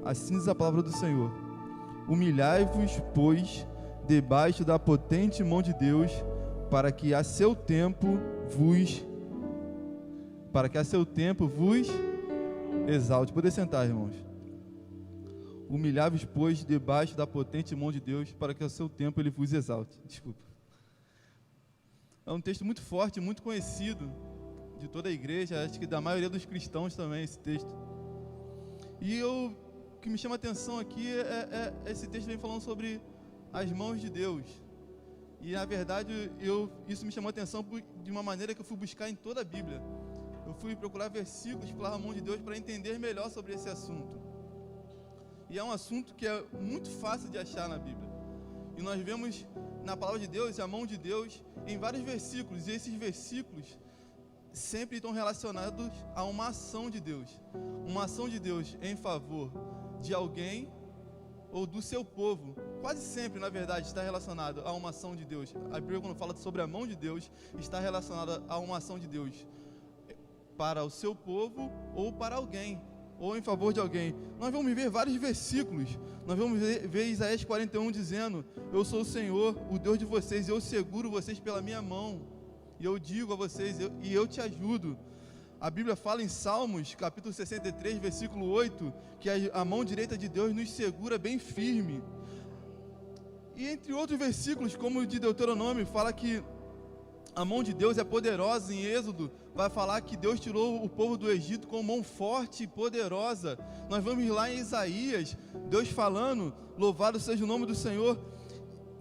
Assim diz a palavra do Senhor: humilhai-vos, pois, debaixo da potente mão de Deus, para que a seu tempo vos exalte. Poder sentar, irmãos. Humilhai-vos, pois, debaixo da potente mão de Deus, para que a seu tempo ele vos exalte. Desculpa. É um texto muito forte, muito conhecido de toda a igreja, acho que da maioria dos cristãos também, esse texto. E o que me chama a atenção aqui esse texto vem falando sobre as mãos de Deus. E na verdade, isso me chamou a atenção de uma maneira que eu fui buscar em toda a Bíblia. Eu fui procurar versículos pela mão de Deus para entender melhor sobre esse assunto. E é um assunto que é muito fácil de achar na Bíblia. E nós vemos na palavra de Deus, a mão de Deus, em vários versículos. E esses versículos sempre estão relacionados a uma ação de Deus. Uma ação de Deus em favor de alguém ou do seu povo. Quase sempre, na verdade, está relacionado a uma ação de Deus. A Bíblia, quando fala sobre a mão de Deus, está relacionada a uma ação de Deus para o seu povo ou para alguém, ou em favor de alguém. Nós vamos ver vários versículos. Nós vamos ver Isaías 41 dizendo: eu sou o Senhor, o Deus de vocês, eu seguro vocês pela minha mão, e eu digo a vocês, eu te ajudo. A Bíblia fala em Salmos, capítulo 63, versículo 8, que a mão direita de Deus nos segura bem firme. E entre outros versículos, como o de Deuteronômio, fala que a mão de Deus é poderosa. Em Êxodo, vai falar que Deus tirou o povo do Egito com mão forte e poderosa. Nós vamos lá em Isaías, Deus falando, louvado seja o nome do Senhor,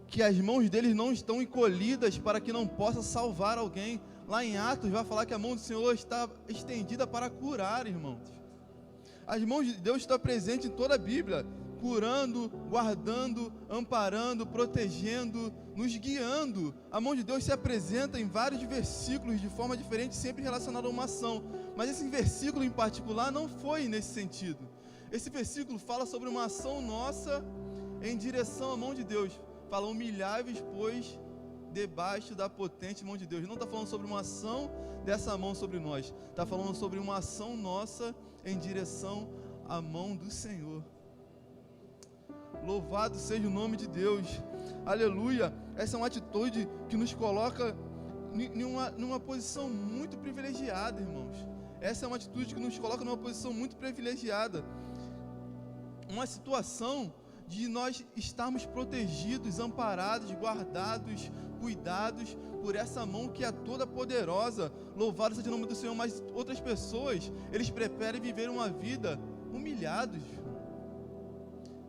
que as mãos deles não estão encolhidas para que não possa salvar alguém. Lá em Atos vai falar que a mão do Senhor está estendida para curar, irmãos. As mãos de Deus estão presentes em toda a Bíblia, curando, guardando, amparando, protegendo, nos guiando. A mão de Deus se apresenta em vários versículos de forma diferente, sempre relacionada a uma ação. Mas esse versículo em particular não foi nesse sentido. Esse versículo fala sobre uma ação nossa em direção à mão de Deus. Fala: humilhai-vos, pois, debaixo da potente mão de Deus. Não está falando sobre uma ação dessa mão sobre nós, está falando sobre uma ação nossa em direção à mão do Senhor. Louvado seja o nome de Deus, aleluia. Essa é uma atitude que nos coloca numa posição muito privilegiada, irmãos. Essa é uma atitude que nos coloca numa posição muito privilegiada, uma situação de nós estarmos protegidos, amparados, guardados, cuidados por essa mão que é toda poderosa. Louvado seja o nome do Senhor. Mas outras pessoas, eles preferem viver uma vida humilhados.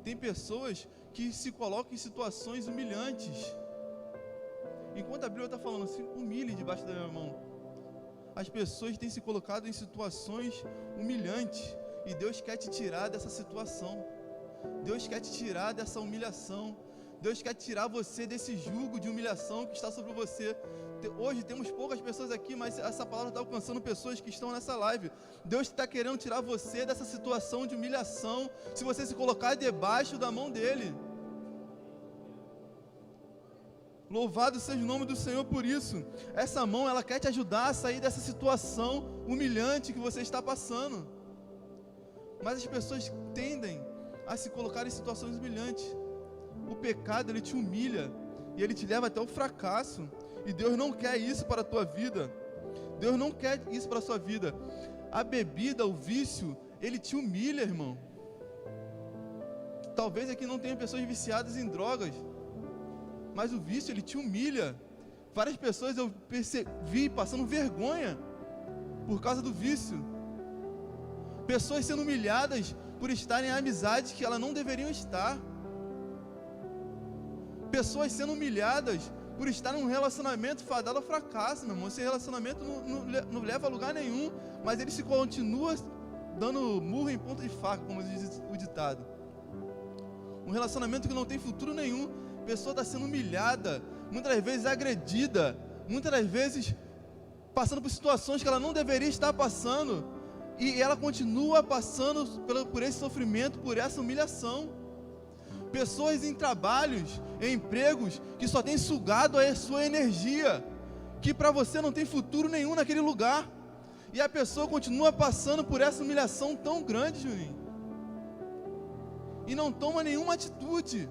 Tem pessoas que se colocam em situações humilhantes, enquanto a Bíblia está falando assim: humilhe debaixo da minha mão. As pessoas têm se colocado em situações humilhantes, e Deus quer te tirar dessa situação. Deus quer te tirar dessa humilhação. Deus quer tirar você desse jugo de humilhação que está sobre você. Hoje temos poucas pessoas aqui, mas essa palavra está alcançando pessoas que estão nessa live. Deus está querendo tirar você dessa situação de humilhação, se você se colocar debaixo da mão dEle. Louvado seja o nome do Senhor por isso. Essa mão, ela quer te ajudar a sair dessa situação humilhante que você está passando. Mas as pessoas tendem a se colocar em situações humilhantes. O pecado, ele te humilha e ele te leva até o fracasso. E Deus não quer isso para a tua vida. Deus não quer isso para a sua vida. A bebida, o vício, ele te humilha, irmão. Talvez aqui não tenha pessoas viciadas em drogas, mas o vício, ele te humilha. Várias pessoas eu percebi passando vergonha por causa do vício. Pessoas sendo humilhadas por estarem em amizades que elas não deveriam estar. Pessoas sendo humilhadas por estar num relacionamento fadado ao fracasso, meu irmão. Esse relacionamento não leva a lugar nenhum, mas ele se continua dando murro em ponta de faca, como diz o ditado. Um relacionamento que não tem futuro nenhum. A pessoa está sendo humilhada, muitas das vezes agredida, muitas das vezes passando por situações que ela não deveria estar passando, e ela continua passando por esse sofrimento, por essa humilhação. Pessoas em trabalhos, em empregos, que só tem sugado a sua energia, que para você não tem futuro nenhum naquele lugar, e a pessoa continua passando por essa humilhação tão grande, Juninho. e não toma nenhuma atitude.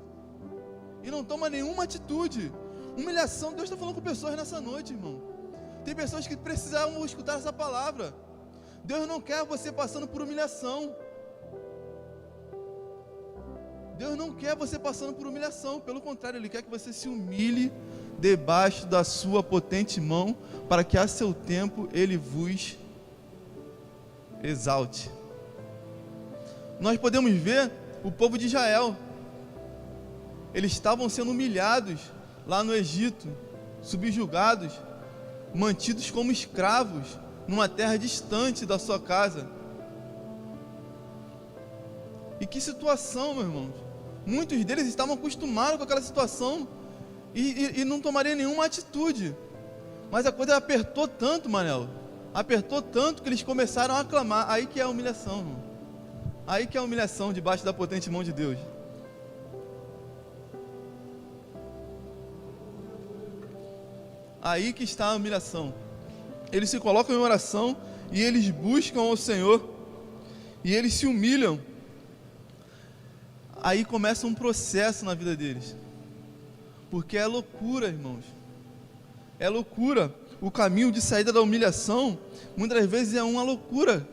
Humilhação, Deus está falando com pessoas nessa noite, irmão. Tem pessoas que precisavam escutar essa palavra. Deus não quer você passando por humilhação. Deus não quer você passando por humilhação. Pelo contrário, Ele quer que você se humilhe debaixo da sua potente mão, para que a seu tempo Ele vos exalte. Nós podemos ver o povo de Israel. Eles estavam sendo humilhados lá no Egito, subjugados, mantidos como escravos numa terra distante da sua casa. E que situação, meus irmãos. Muitos deles estavam acostumados com aquela situação e não tomariam nenhuma atitude. Mas a coisa apertou tanto, Manel, apertou tanto que eles começaram a clamar. Aí que é a humilhação, irmão. Aí que é a humilhação debaixo da potente mão de Deus. Aí que está a humilhação. Eles se colocam em oração e eles buscam ao Senhor e eles se humilham. Aí começa um processo na vida deles, porque é loucura, irmãos, é loucura. O caminho de saída da humilhação muitas vezes é uma loucura.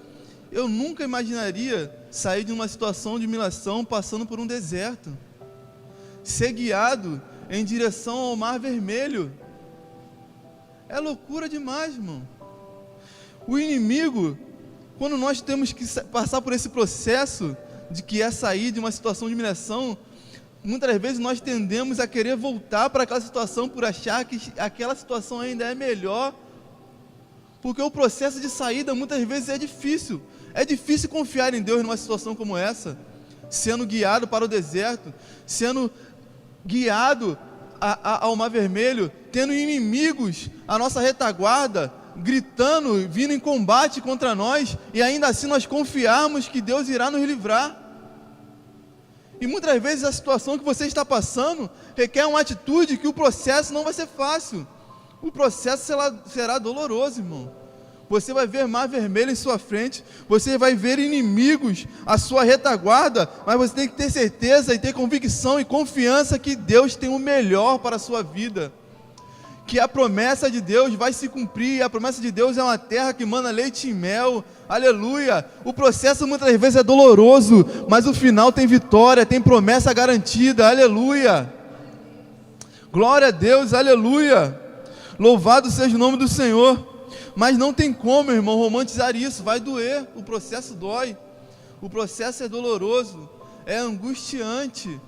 Eu nunca imaginaria sair de uma situação de humilhação passando por um deserto, ser guiado em direção ao Mar Vermelho. É loucura demais, irmão. O inimigo, quando nós temos que passar por esse processo de que é sair de uma situação de humilhação, muitas vezes nós tendemos a querer voltar para aquela situação por achar que aquela situação ainda é melhor, porque o processo de saída muitas vezes é difícil. É difícil confiar em Deus numa situação como essa, sendo guiado para o deserto, sendo guiado ao Mar Vermelho, tendo inimigos à nossa retaguarda, gritando, vindo em combate contra nós, e ainda assim nós confiarmos que Deus irá nos livrar. E muitas vezes a situação que você está passando requer uma atitude que o processo não vai ser fácil. O processo será doloroso, irmão. Você vai ver Mar Vermelho em sua frente, você vai ver inimigos à sua retaguarda, mas você tem que ter certeza e ter convicção e confiança que Deus tem o melhor para a sua vida, que a promessa de Deus vai se cumprir. A promessa de Deus é uma terra que mana leite e mel, aleluia. O processo muitas vezes é doloroso, mas o final tem vitória, tem promessa garantida, aleluia. Glória a Deus, aleluia. Louvado seja o nome do Senhor. Mas não tem como, irmão, romantizar isso. Vai doer, o processo dói, o processo é doloroso, é angustiante.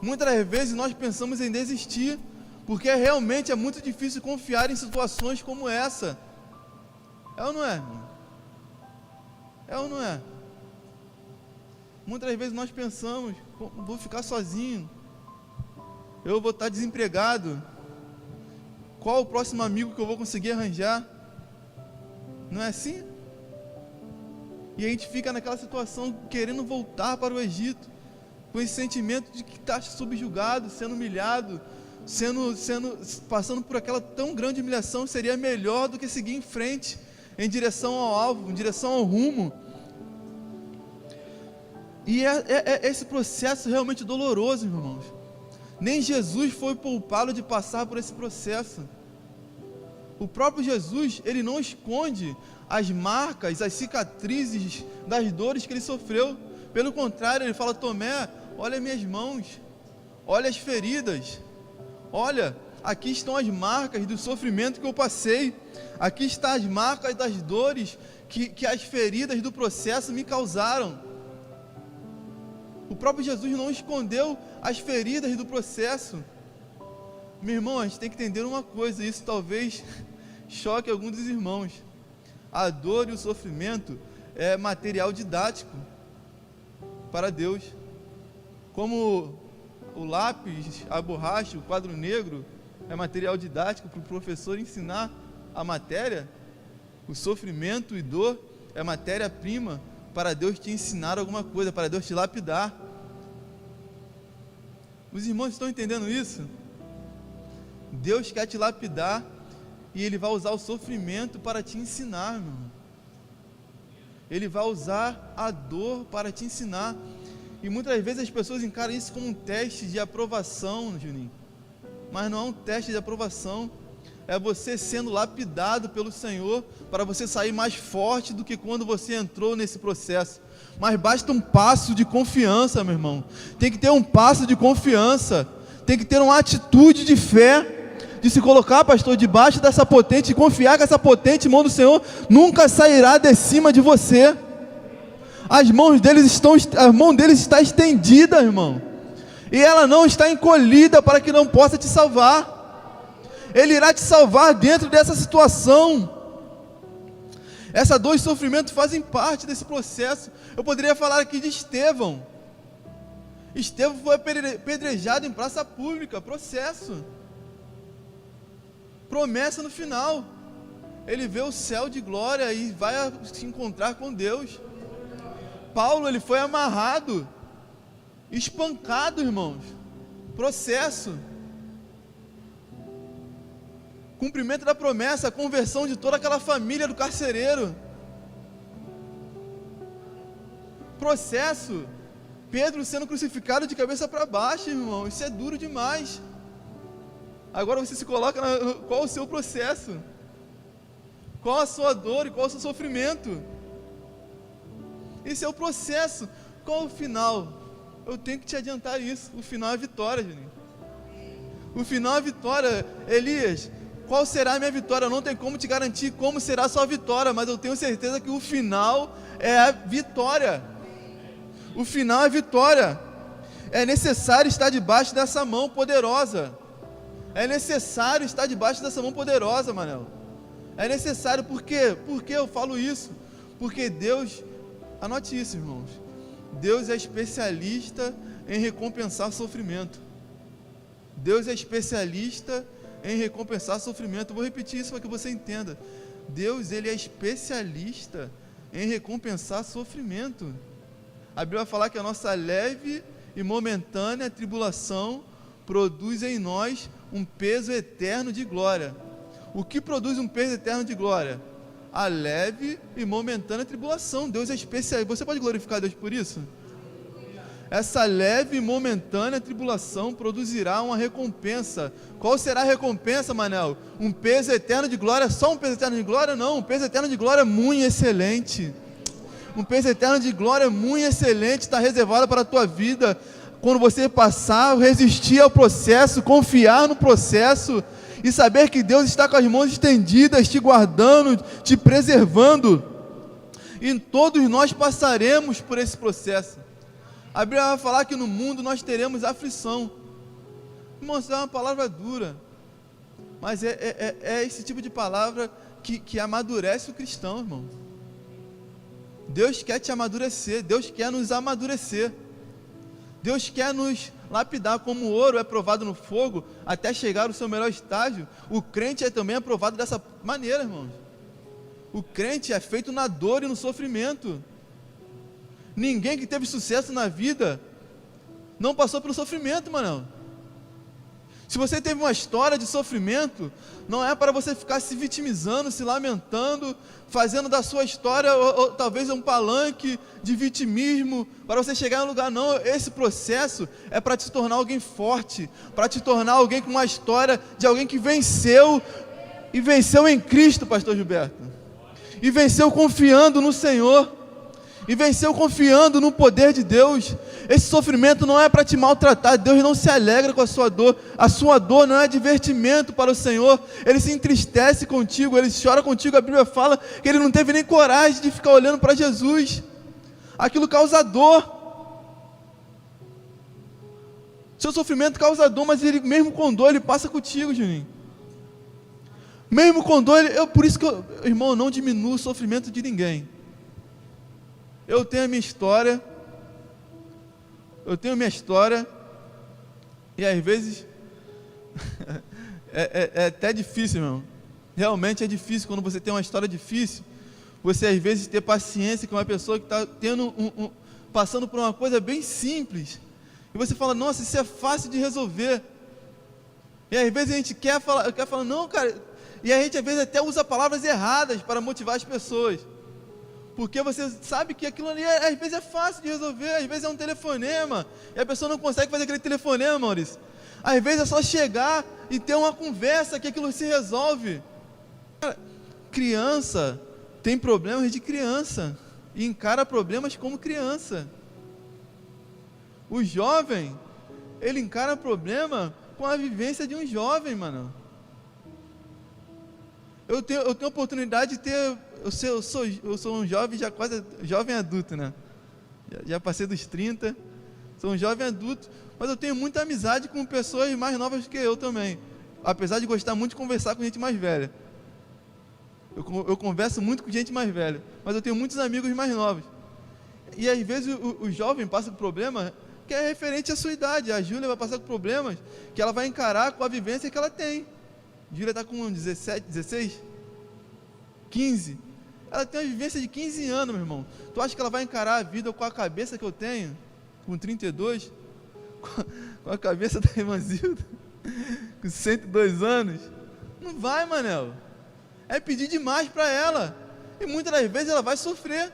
Muitas vezes nós pensamos em desistir, porque realmente é muito difícil confiar em situações como essa. É ou não é, irmão? É ou não é? Muitas vezes nós pensamos, vou ficar sozinho, eu vou estar desempregado, qual o próximo amigo que eu vou conseguir arranjar? Não é assim? E a gente fica naquela situação querendo voltar para o Egito, com esse sentimento de que está subjugado, sendo humilhado, passando por aquela tão grande humilhação. Seria melhor do que seguir em frente, em direção ao alvo, em direção ao rumo. E é esse processo realmente doloroso, irmãos. Nem Jesus foi poupado de passar por esse processo. O próprio Jesus, ele não esconde as marcas, as cicatrizes das dores que ele sofreu. Pelo contrário, ele fala: Tomé, olha minhas mãos, olha as feridas, olha, aqui estão as marcas do sofrimento que eu passei, aqui estão as marcas das dores que as feridas do processo me causaram. O próprio Jesus não escondeu as feridas do processo. Meu irmão, a gente tem que entender uma coisa, isso talvez choque alguns dos irmãos. A dor e o sofrimento é material didático para Deus. Como o lápis, a borracha, o quadro negro é material didático para o professor ensinar a matéria, o sofrimento e dor é matéria-prima para Deus te ensinar alguma coisa, para Deus te lapidar. Os irmãos estão entendendo isso? Deus quer te lapidar e Ele vai usar o sofrimento para te ensinar, meu irmão. Ele vai usar a dor para te ensinar. E muitas vezes as pessoas encaram isso como um teste de aprovação, Juninho. Mas não é um teste de aprovação. É você sendo lapidado pelo Senhor para você sair mais forte do que quando você entrou nesse processo. Mas basta um passo de confiança, meu irmão. Tem que ter um passo de confiança. Tem que ter uma atitude de fé, de se colocar, pastor, debaixo dessa potente e confiar que essa potente mão do Senhor nunca sairá de cima de você. A mão deles está estendida, irmão, e ela não está encolhida para que não possa te salvar. Ele irá te salvar dentro dessa situação. Essa dor e sofrimento fazem parte desse processo. Eu poderia falar aqui de Estevão. Estevão foi apedrejado em praça pública, processo, promessa no final. Ele vê o céu de glória e vai se encontrar com Deus. Paulo, ele foi amarrado, espancado, irmãos, processo, cumprimento da promessa, a conversão de toda aquela família do carcereiro, processo, Pedro sendo crucificado de cabeça para baixo, irmão, isso é duro demais. Agora você se coloca, qual o seu processo, qual a sua dor e qual o seu sofrimento? Esse é o processo. Qual o final? Eu tenho que te adiantar isso. O final é vitória, Juninho. O final é vitória. Elias, qual será a minha vitória? Eu não tenho como te garantir como será a sua vitória, mas eu tenho certeza que o final é a vitória. O final é vitória. É necessário estar debaixo dessa mão poderosa. É necessário estar debaixo dessa mão poderosa, Manel. É necessário. Por quê? Por que eu falo isso? Porque Deus... Anote isso, irmãos. Deus é especialista em recompensar sofrimento. Deus é especialista em recompensar sofrimento. Eu vou repetir isso para que você entenda. Deus, ele é especialista em recompensar sofrimento. A Bíblia vai falar que a nossa leve e momentânea tribulação produz em nós um peso eterno de glória. O que produz um peso eterno de glória? A leve e momentânea tribulação. Deus é especial. Você pode glorificar Deus por isso? Essa leve e momentânea tribulação produzirá uma recompensa. Qual será a recompensa, Manel? Um peso eterno de glória. Só um peso eterno de glória? Não, um peso eterno de glória muito excelente. Um peso eterno de glória muito excelente está reservado para a tua vida. Quando você passar, resistir ao processo, confiar no processo e saber que Deus está com as mãos estendidas, te guardando, te preservando. E todos nós passaremos por esse processo. A Bíblia vai falar que no mundo nós teremos aflição. Irmão, isso é uma palavra dura, mas é esse tipo de palavra que amadurece o cristão, irmão. Deus quer te amadurecer, Deus quer nos amadurecer. Deus quer nos lapidar, como o ouro é provado no fogo até chegar ao seu melhor estágio. O crente é também aprovado dessa maneira, irmãos. O crente é feito na dor e no sofrimento. Ninguém que teve sucesso na vida não passou pelo sofrimento, mano. Se você teve uma história de sofrimento, não é para você ficar se vitimizando, se lamentando, fazendo da sua história ou talvez um palanque de vitimismo para você chegar em um lugar. Não, esse processo é para te tornar alguém forte, para te tornar alguém com uma história de alguém que venceu, e venceu em Cristo, pastor Gilberto, e venceu confiando no Senhor, e venceu confiando no poder de Deus. Esse sofrimento não é para te maltratar. Deus não se alegra com a sua dor não é divertimento para o Senhor. Ele se entristece contigo, ele chora contigo. A Bíblia fala que ele não teve nem coragem de ficar olhando para Jesus. Aquilo causa dor. Seu sofrimento causa dor, mas ele, mesmo com dor, ele passa contigo, Juninho. Mesmo com dor, por isso que irmão, eu não diminuo o sofrimento de ninguém. Eu tenho a minha história, e às vezes é até difícil, irmão. Realmente é difícil quando você tem uma história difícil, você às vezes ter paciência com uma pessoa que está passando por uma coisa bem simples, e você fala, nossa, isso é fácil de resolver, e às vezes a gente quer falar, não, cara, e a gente às vezes até usa palavras erradas para motivar as pessoas. Porque você sabe que aquilo ali, às vezes é fácil de resolver, às vezes é um telefonema, e a pessoa não consegue fazer aquele telefonema, Maurício. Às vezes é só chegar e ter uma conversa que aquilo se resolve. Criança tem problemas de criança, e encara problemas como criança. O jovem, ele encara problema com a vivência de um jovem, mano. Eu tenho a oportunidade de ter... Eu sou um jovem, já quase jovem adulto, né? Já passei dos 30, sou um jovem adulto, mas eu tenho muita amizade com pessoas mais novas que eu também, apesar de gostar muito de conversar com gente mais velha. Eu converso muito com gente mais velha, mas eu tenho muitos amigos mais novos. E às vezes o jovem passa por problema que é referente à sua idade. A Júlia vai passar por problemas que ela vai encarar com a vivência que ela tem. A Júlia está com 17, 16, 15. Ela tem uma vivência de 15 anos, meu irmão. Tu acha que ela vai encarar a vida com a cabeça que eu tenho, com 32, com a cabeça da irmã Zilda, com 102 anos? Não vai, Manel. É pedir demais para ela. E muitas das vezes ela vai sofrer.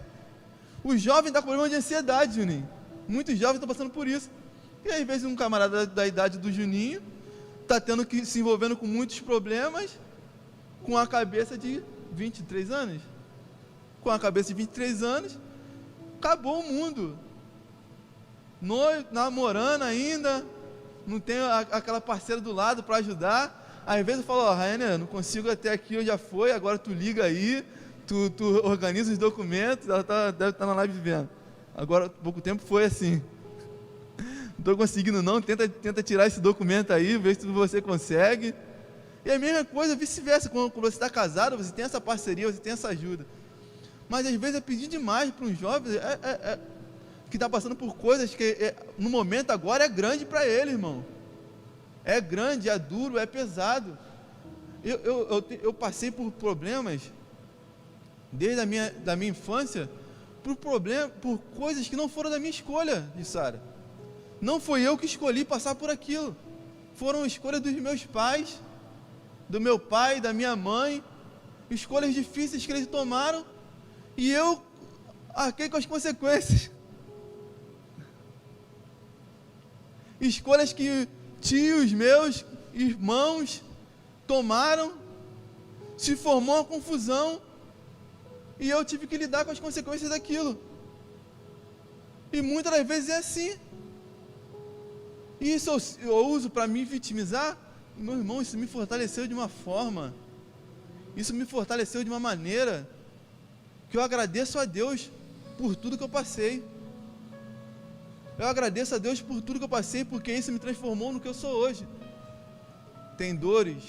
O jovem está com problema de ansiedade, Juninho. Muitos jovens estão passando por isso. E às vezes um camarada da idade do Juninho está tendo que se envolvendo com muitos problemas, com a cabeça de 23 anos. Com a cabeça de 23 anos, acabou o mundo. Namorando ainda, não tem aquela parceira do lado para ajudar. Às vezes eu falo, ó, Rainer, não consigo até aqui, eu já foi, agora tu liga aí, tu organiza os documentos, ela deve estar na live vendo. Agora, há pouco tempo foi assim. Não estou conseguindo não, tenta tirar esse documento aí, ver se você consegue. E a mesma coisa, vice-versa, quando você está casado, você tem essa parceria, você tem essa ajuda. Mas às vezes é pedir demais para um jovem que está passando por coisas que no momento agora é grande para ele, irmão. É grande, é duro, é pesado. Eu passei por problemas desde da minha infância, por coisas que não foram da minha escolha, de Sara. Não foi eu que escolhi passar por aquilo. Foram escolhas dos meus pais, do meu pai, da minha mãe, escolhas difíceis que eles tomaram, e eu arquei com as consequências. Escolhas que tios meus, irmãos, tomaram, se formou uma confusão, e eu tive que lidar com as consequências daquilo. E muitas das vezes é assim. E isso eu uso para me vitimizar. Meu irmão, isso me fortaleceu de uma forma, isso me fortaleceu de uma maneira, que eu agradeço a Deus por tudo que eu passei. Eu agradeço a Deus por tudo que eu passei, porque isso me transformou no que eu sou hoje. Tem dores,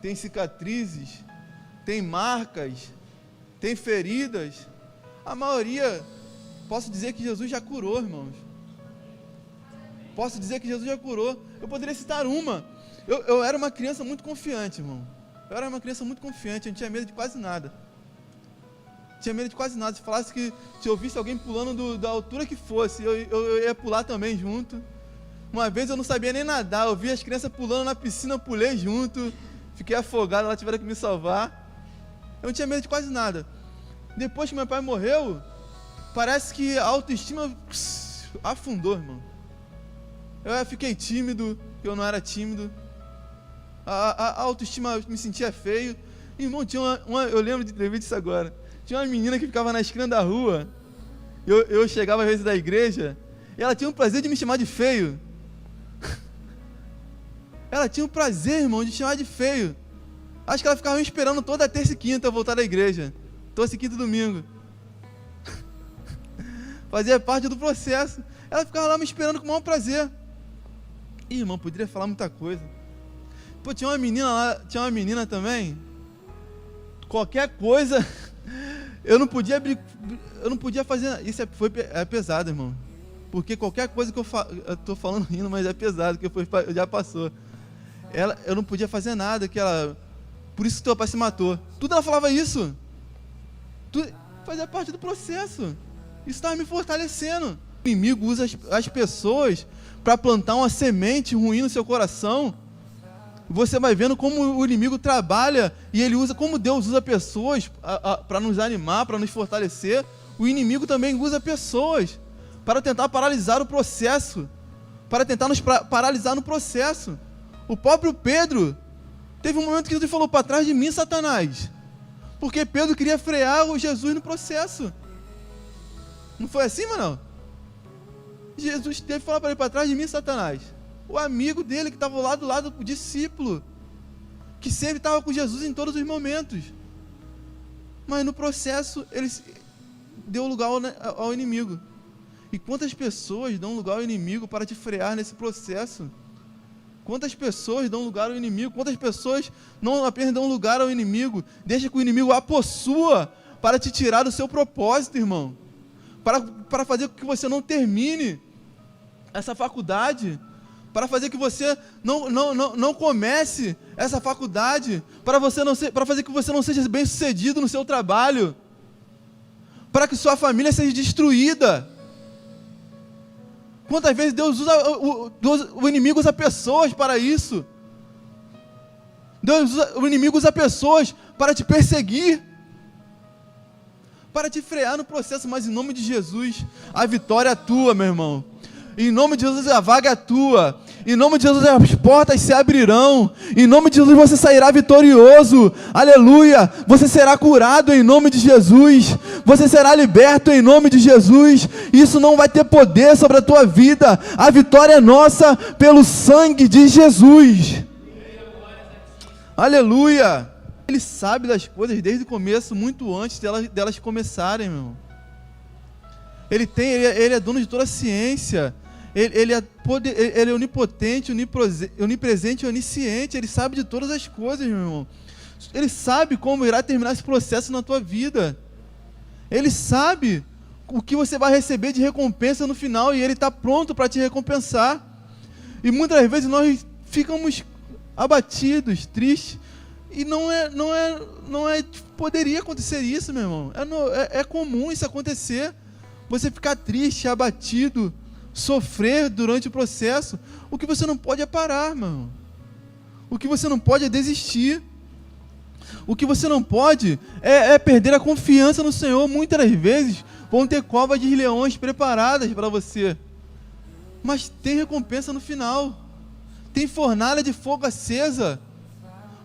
tem cicatrizes, tem marcas, tem feridas. A maioria, posso dizer que Jesus já curou, irmãos. Posso dizer que Jesus já curou. Eu poderia citar uma. Eu era uma criança muito confiante, irmão. Eu era uma criança muito confiante, eu não tinha medo de quase nada. Tinha medo de quase nada. Se falasse que, se eu visse alguém pulando da altura que fosse, eu ia pular também junto. Uma vez eu não sabia nem nadar, eu vi as crianças pulando na piscina, eu pulei junto, fiquei afogado, elas tiveram que me salvar. Eu não tinha medo de quase nada. Depois que meu pai morreu, parece que a autoestima afundou, irmão. Eu fiquei tímido, eu não era tímido. A autoestima, me sentia feio. Irmão, tinha eu lembro de ter disso agora. Tinha uma menina que ficava na esquina da rua. Eu chegava às vezes da igreja, e ela tinha o prazer de me chamar de feio. Ela tinha o prazer, irmão, de chamar de feio. Acho que ela ficava me esperando toda terça e quinta eu voltar da igreja. Terça e quinta e domingo. Fazia parte do processo. Ela ficava lá me esperando com o maior prazer. Ih, irmão, poderia falar muita coisa. Pô, tinha uma menina lá, tinha uma menina também. Qualquer coisa, eu não podia fazer. Isso é pesado, irmão. Porque qualquer coisa que eu tô falando rindo, mas é pesado, que já passou. Eu não podia fazer nada, por isso que teu pai se matou. Tudo ela falava isso. Tudo fazia parte do processo. Isso estava me fortalecendo. O inimigo usa as pessoas para plantar uma semente ruim no seu coração. Você vai vendo como o inimigo trabalha, e ele usa, como Deus usa pessoas para nos animar, para nos fortalecer. O inimigo também usa pessoas para tentar paralisar o processo, para tentar nos paralisar no processo. O próprio Pedro teve um momento que Jesus falou: para trás de mim, Satanás, porque Pedro queria frear o Jesus no processo. Não foi assim, mano? Jesus teve que falar para ele: para trás de mim, Satanás. O amigo dele que estava lá do lado do discípulo, que sempre estava com Jesus em todos os momentos, mas no processo ele deu lugar ao inimigo. E quantas pessoas dão lugar ao inimigo para te frear nesse processo? Quantas pessoas dão lugar ao inimigo? Quantas pessoas não apenas dão lugar ao inimigo, deixa que o inimigo a possua para te tirar do seu propósito, irmão, para fazer com que você não termine essa faculdade, para fazer que você não comece essa faculdade, para fazer que você não seja bem sucedido no seu trabalho, para que sua família seja destruída. Quantas vezes o inimigo usa pessoas para isso? O inimigo usa pessoas para te perseguir, para te frear no processo, mas em nome de Jesus, a vitória é tua, meu irmão. Em nome de Jesus, a vaga é tua. Em nome de Jesus, as portas se abrirão. Em nome de Jesus, você sairá vitorioso. Aleluia. Você será curado em nome de Jesus. Você será liberto em nome de Jesus. Isso não vai ter poder sobre a tua vida. A vitória é nossa pelo sangue de Jesus. Aleluia. Ele sabe das coisas desde o começo, muito antes delas começarem, meu irmão. Ele é dono de toda a ciência. Ele é onipotente, onipresente e onisciente. Ele sabe de todas as coisas, meu irmão. Ele sabe como irá terminar esse processo na tua vida. Ele sabe o que você vai receber de recompensa no final, e Ele está pronto para te recompensar. E muitas vezes nós ficamos abatidos, tristes, e poderia acontecer isso, meu irmão. É comum isso acontecer. Você ficar triste, abatido, sofrer durante o processo. O que você não pode é parar, meu irmão. O que você não pode é desistir. O que você não pode é perder a confiança no Senhor. Muitas das vezes vão ter covas de leões preparadas para você, mas tem recompensa no final. Tem fornalha de fogo acesa,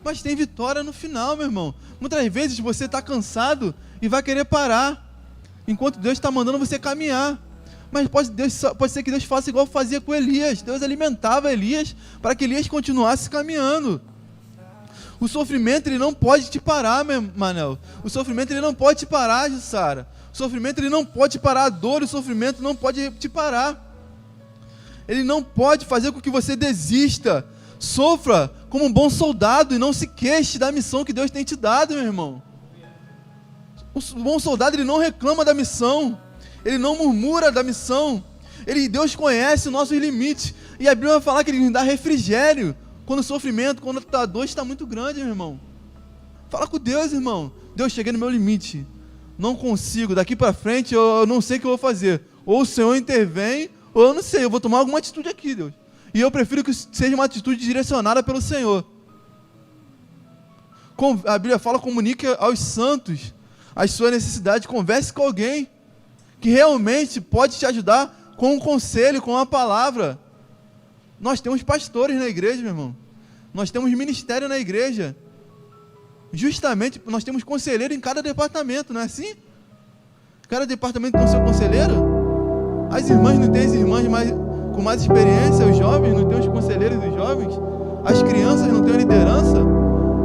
mas tem vitória no final, meu irmão. Muitas das vezes você está cansado e vai querer parar, enquanto Deus está mandando você caminhar. Mas pode ser que Deus faça igual fazia com Elias. Deus alimentava Elias para que Elias continuasse caminhando. O sofrimento, ele não pode te parar, Manel. O sofrimento, ele não pode te parar, Jussara. O sofrimento, ele não pode te parar. A dor e o sofrimento não pode te parar. Ele não pode fazer com que você desista. Sofra como um bom soldado e não se queixe da missão que Deus tem te dado, meu irmão. O bom soldado, ele não reclama da missão, ele não murmura da missão. Deus conhece os nossos limites, e a Bíblia vai falar que Ele nos dá refrigério quando o sofrimento, quando a dor está muito grande, meu irmão. Fala com Deus, irmão. Deus, cheguei no meu limite, não consigo, daqui para frente eu não sei o que eu vou fazer. Ou o Senhor intervém, ou eu não sei, eu vou tomar alguma atitude aqui, Deus. E eu prefiro que seja uma atitude direcionada pelo Senhor. A Bíblia fala: comunique aos santos as suas necessidades, converse com alguém que realmente pode te ajudar com um conselho, com uma palavra. Nós temos pastores na igreja, meu irmão. Nós temos ministério na igreja. Justamente, nós temos conselheiro em cada departamento, não é assim? Cada departamento tem o seu conselheiro. As irmãs não têm as irmãs com mais experiência, os jovens não têm os conselheiros dos jovens, as crianças não têm a liderança.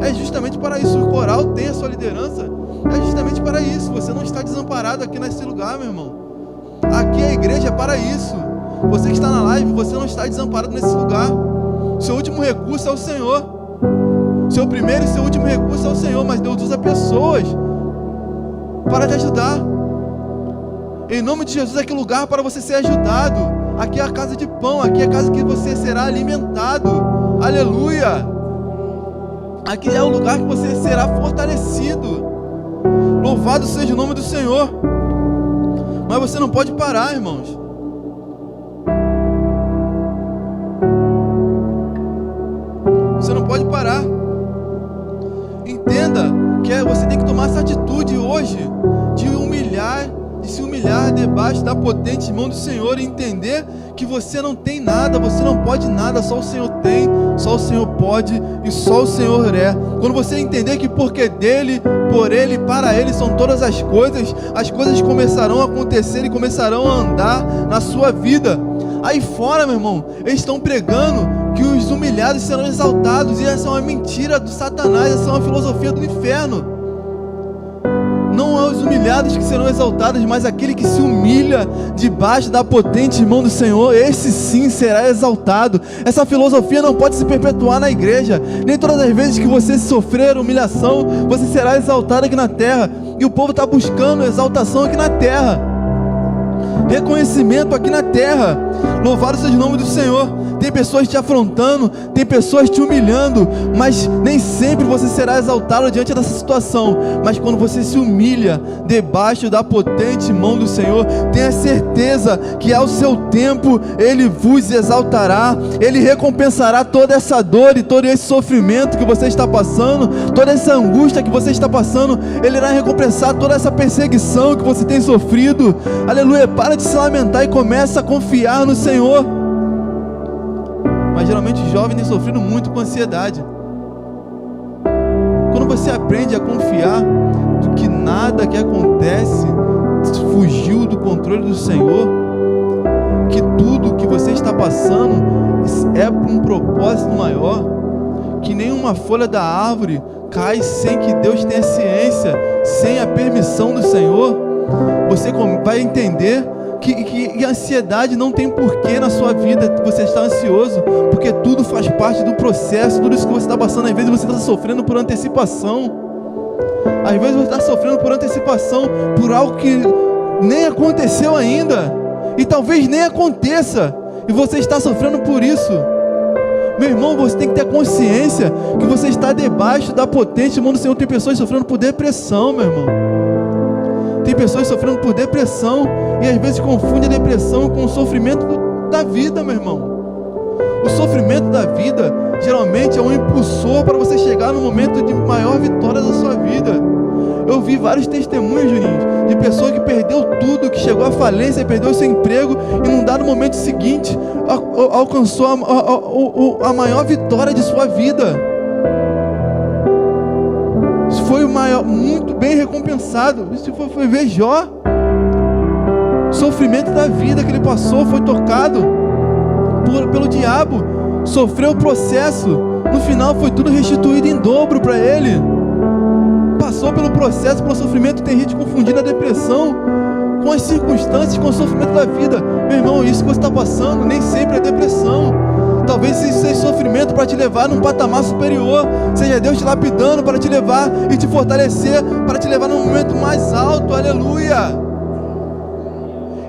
É justamente para isso. O coral tem a sua liderança. É justamente para isso. Você não está desamparado aqui nesse lugar, meu irmão. Aqui a igreja é para isso. Você que está na live, você não está desamparado nesse lugar. Seu último recurso é o Senhor. Seu primeiro e seu último recurso é o Senhor. Mas Deus usa pessoas para te ajudar. Em nome de Jesus, aqui é lugar para você ser ajudado. Aqui é a casa de pão. Aqui é a casa que você será alimentado. Aleluia. Aqui é o lugar que você será fortalecido. Louvado seja o nome do Senhor. Mas você não pode parar, irmãos. Você não pode parar. Entenda que você tem que tomar essa atitude hoje de humilhar, de se humilhar debaixo da potente mão do Senhor e entender que você não tem nada, você não pode nada, só o Senhor tem, só o Senhor pode e só o Senhor é. Quando você entender que porque dele, por ele, para ele são todas as coisas começarão a acontecer e começarão a andar na sua vida. Aí fora, meu irmão, eles estão pregando que os humilhados serão exaltados, e essa é uma mentira do Satanás, essa é uma filosofia do inferno. Não é os humilhados que serão exaltados, mas aquele que se humilha debaixo da potente mão do Senhor, esse sim será exaltado. Essa filosofia não pode se perpetuar na igreja. Nem todas as vezes que você sofrer humilhação, você será exaltado aqui na terra. E o povo está buscando exaltação aqui na terra, reconhecimento aqui na terra. Louvado seja o nome do Senhor. Tem pessoas te afrontando, tem pessoas te humilhando, mas nem sempre você será exaltado diante dessa situação. Mas quando você se humilha debaixo da potente mão do Senhor, tenha certeza que ao seu tempo Ele vos exaltará. Ele recompensará toda essa dor e todo esse sofrimento que você está passando, toda essa angústia que você está passando. Ele irá recompensar toda essa perseguição que você tem sofrido. Aleluia. Para de se lamentar e começa a confiar no Senhor. Mas geralmente os jovens têm sofrido muito com ansiedade. Quando você aprende a confiar de que nada que acontece fugiu do controle do Senhor, que tudo que você está passando é por um propósito maior, que nenhuma folha da árvore cai sem que Deus tenha ciência, sem a permissão do Senhor, você vai entender que a ansiedade não tem porquê na sua vida você estar ansioso, porque tudo faz parte do processo. Tudo isso que você está passando, às vezes você está sofrendo por antecipação, às vezes você está sofrendo por antecipação, por algo que nem aconteceu ainda, e talvez nem aconteça, e você está sofrendo por isso. Meu irmão, você tem que ter consciência que você está debaixo da potente mão do Senhor. Tem pessoas sofrendo por depressão, meu irmão. Tem pessoas sofrendo por depressão, e às vezes confunde a depressão com o sofrimento da vida, meu irmão. O sofrimento da vida geralmente é um impulsor para você chegar no momento de maior vitória da sua vida. Eu vi vários testemunhos, Juninho, de pessoa que perdeu tudo, que chegou à falência, perdeu o seu emprego, e num dado momento seguinte alcançou a maior vitória de sua vida. Foi o maior, muito bem recompensado. Isso foi ver Jó. O sofrimento da vida que ele passou, foi tocado pelo diabo, sofreu o processo, no final foi tudo restituído em dobro para ele. Passou pelo processo, pelo sofrimento. Tem gente confundindo a depressão com as circunstâncias, com o sofrimento da vida. Meu irmão, isso que você está passando nem sempre é depressão. Talvez isso seja sofrimento para te levar num patamar superior. Seja Deus te lapidando para te levar e te fortalecer, para te levar num momento mais alto. Aleluia.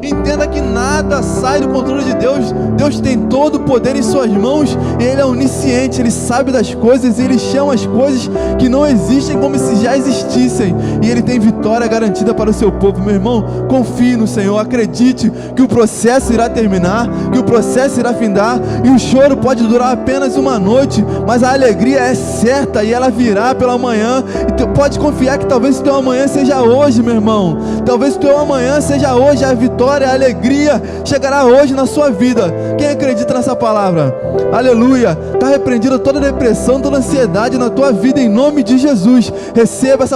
Entenda que nada sai do controle de Deus. Deus tem todo o poder em suas mãos, e Ele é onisciente. Ele sabe das coisas, e Ele chama as coisas que não existem como se já existissem, e Ele tem vitória garantida para o seu povo. Meu irmão, confie no Senhor, acredite que o processo irá terminar, que o processo irá findar, e o choro pode durar apenas uma noite, mas a alegria é certa, e ela virá pela manhã. E tu pode confiar que talvez o teu amanhã seja hoje, meu irmão. Talvez o teu amanhã seja hoje. A vitória, a alegria chegará hoje na sua vida. Quem acredita nessa palavra? Aleluia. Está repreendida toda depressão, toda ansiedade na tua vida, em nome de Jesus. Receba essa